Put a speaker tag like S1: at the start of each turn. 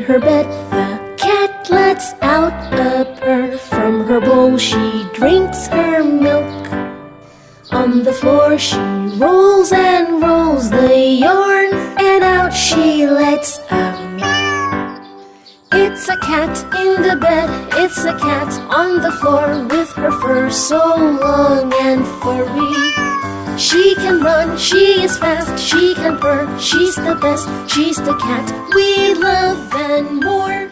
S1: her bed, the cat lets out a purr. From her bowl she drinks her milk. On the floor she rolls and rolls the yarn, and out she lets a meow. It's a cat in the bed, it's a cat on the floor, with her fur so long and furry. She can run, she is fast, she can purr, she's the best, she's the cat we love and more.